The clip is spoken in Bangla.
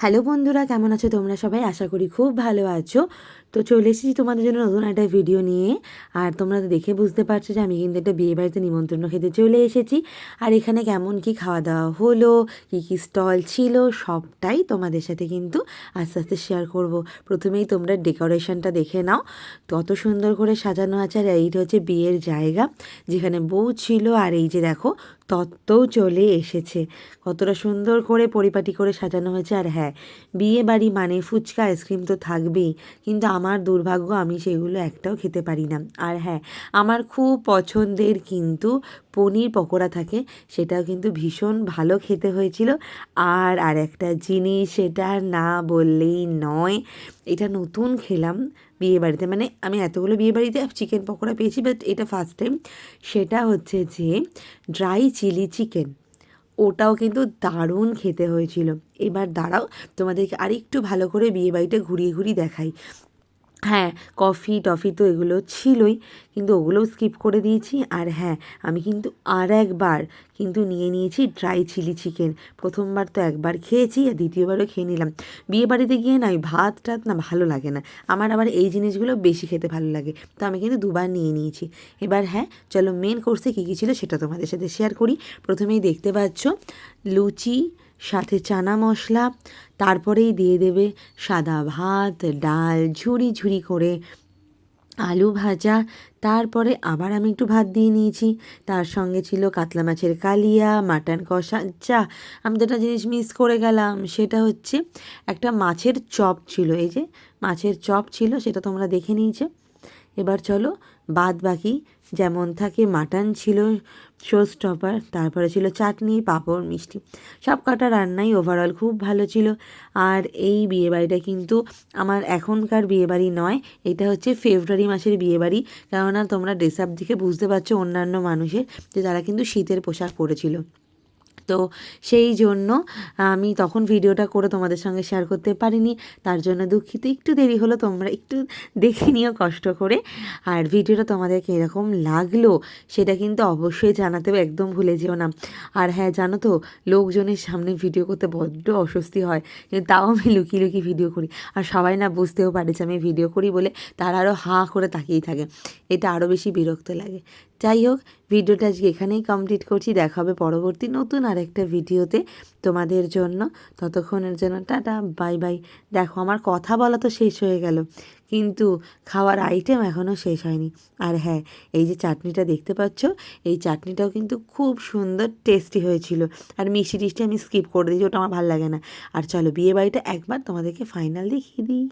হ্যালো বন্ধুরা, কেমন আছো তোমরা সবাই? আশা করি খুব ভালো আছো। তো চলে এসেছি তোমাদের জন্য নতুন একটা ভিডিও নিয়ে। আর তোমরা তো দেখে বুঝতে পারছো যে আমি কিন্তু একটা বিয়েবাড়িতে নিমন্ত্রণ খেতে চলে এসেছি। আর এখানে কেমন কি খাওয়া দাওয়া হলো, কী কী স্টল ছিল, সবটাই তোমাদের সাথে কিন্তু আস্তে আস্তে শেয়ার করব। প্রথমেই তোমরা ডেকোরেশনটা দেখে নাও, কত সুন্দর করে সাজানো আছে। আর এইটা হচ্ছে বিয়ের জায়গা, যেখানে বউ ছিল। আর এই যে দেখো, তত্ত্বও চলে এসেছে। কতটা সুন্দর করে পরিপাটি করে সাজানো হয়েছে। আর হ্যাঁ, বিয়ে বাড়ি মানে ফুচকা আইসক্রিম তো থাকবেই, কিন্তু আমার দুর্ভাগ্য, আমি সেগুলো একটাও খেতে পারি না। আর হ্যাঁ, আমার খুব পছন্দের কিন্তু পনির পকোড়া থাকে, সেটাও কিন্তু ভীষণ ভালো খেতে হয়েছিল। আর একটা জিনিস, সেটা না বললেই নয়, এটা নতুন খেলাম বিয়েবাড়িতে। মানে আমি এতগুলো বিয়েবাড়িতে চিকেন পকোড়া পেয়েছি, বাট এটা ফার্স্ট টাইম। সেটা হচ্ছে যে ড্রাই চিলি চিকেন, ওটাও কিন্তু দারুণ খেতে হয়েছিল। এবার দাঁড়াও, তোমাদেরকে আরেকটু ভালো করে বিয়েবাড়িটা ঘুরিয়ে ঘুরিয়ে দেখাই। হ্যাঁ, কফি টফি তো এগুলো ছিলই, কিন্তু ওগুলোও স্কিপ করে দিয়েছি। আর হ্যাঁ, আমি কিন্তু আর একবার কিন্তু নিয়ে নিয়েছি ড্রাই চিলি চিকেন। প্রথমবার তো একবার খেয়েছি, আর দ্বিতীয়বারও খেয়ে নিলাম। বিয়ে বাড়িতে গিয়ে না ওই ভাত টাত না ভালো লাগে না, আমার আবার এই জিনিসগুলো বেশি খেতে ভালো লাগে। তো আমি কিন্তু দুবার নিয়ে নিয়েছি। এবার হ্যাঁ, চলো মেন কোর্সে কী কী ছিল সেটা তোমাদের সাথে শেয়ার করি। প্রথমেই দেখতে পাচ্ছ লুচি, সাথে চানা মশলা, তারপরেই দিয়ে দেবে সাদা ভাত, ডাল, ঝুরি ঝুরি করে আলু ভাজা। তারপরে আবার আমি একটু ভাত দিয়ে নিয়েছি। তার সঙ্গে ছিল কাতলা মাছের কালিয়া, মাটন কষা। যা, আমি তো একটা জিনিস মিস করে গেলাম, সেটা হচ্ছে একটা মাছের চপ ছিল। এই যে মাছের চপ ছিল, সেটা তোমরা দেখে নিয়েছো। এবার চলো বাদ বাকি যেমন থাকে, মাটন ছিল শো স্টপার, তারপরে ছিল চাটনি, পাঁপড়, মিষ্টি। সব কটা রান্নাই ওভারঅল খুব ভালো ছিল। আর এই বিয়েবাড়িটা কিন্তু আমার এখনকার বিয়েবাড়ি নয়, এটা হচ্ছে ফেব্রুয়ারি মাসের বিয়েবাড়ি। কেননা তোমরা ড্রেস আপ দেখে বুঝতে পারছো অন্যান্য মানুষের, যে তারা কিন্তু শীতের পোশাক পরেছিল। তো সেই জন্য আমি তখন ভিডিওটা করে তোমাদের সঙ্গে শেয়ার করতে পারিনি, তার জন্য দুঃখিত। একটু দেরি হলো, তোমরা একটু দেখে নিও কষ্ট করে। আর ভিডিওটা তোমাদেরকে এরকম লাগলো সেটা কিন্তু অবশ্যই জানাতে হবে, একদম ভুলে যেও না। আর হ্যাঁ, জানো তো, লোকজনের সামনে ভিডিও করতে বড্ড অস্বস্তি হয়, কিন্তু তাও আমি লুকিয়ে লুকিয়ে ভিডিও করি। আর সবাই না বুঝতেও পারে যে আমি ভিডিও করি বলে, তারা আরও হাঁ করে তাকিয়েই থাকে, এটা আরও বেশি বিরক্ত লাগে। যাই হোক, ভিডিওটা আজকে এখানেই কমপ্লিট করছি। দেখা হবে পরবর্তী নতুন আরেকটা ভিডিওতে তোমাদের জন্য। ততক্ষণের জন্য টাটা, বাই বাই। দেখো, আমার কথা বলা তো শেষ হয়ে গেল, কিন্তু খাওয়ার আইটেম এখনও শেষ হয়নি। আর হ্যাঁ, এই যে চাটনিটা দেখতে পাচ্ছ, এই চাটনিটাও কিন্তু খুব সুন্দর টেস্টি হয়েছিল। আর মিষ্টি টিষ্টি আমি স্কিপ করে দিয়েছি, ওটা আমার ভালো লাগে না। আর চলো বিয়ে বাড়িটা একবার তোমাদেরকে ফাইনাল দেখিয়ে দিই।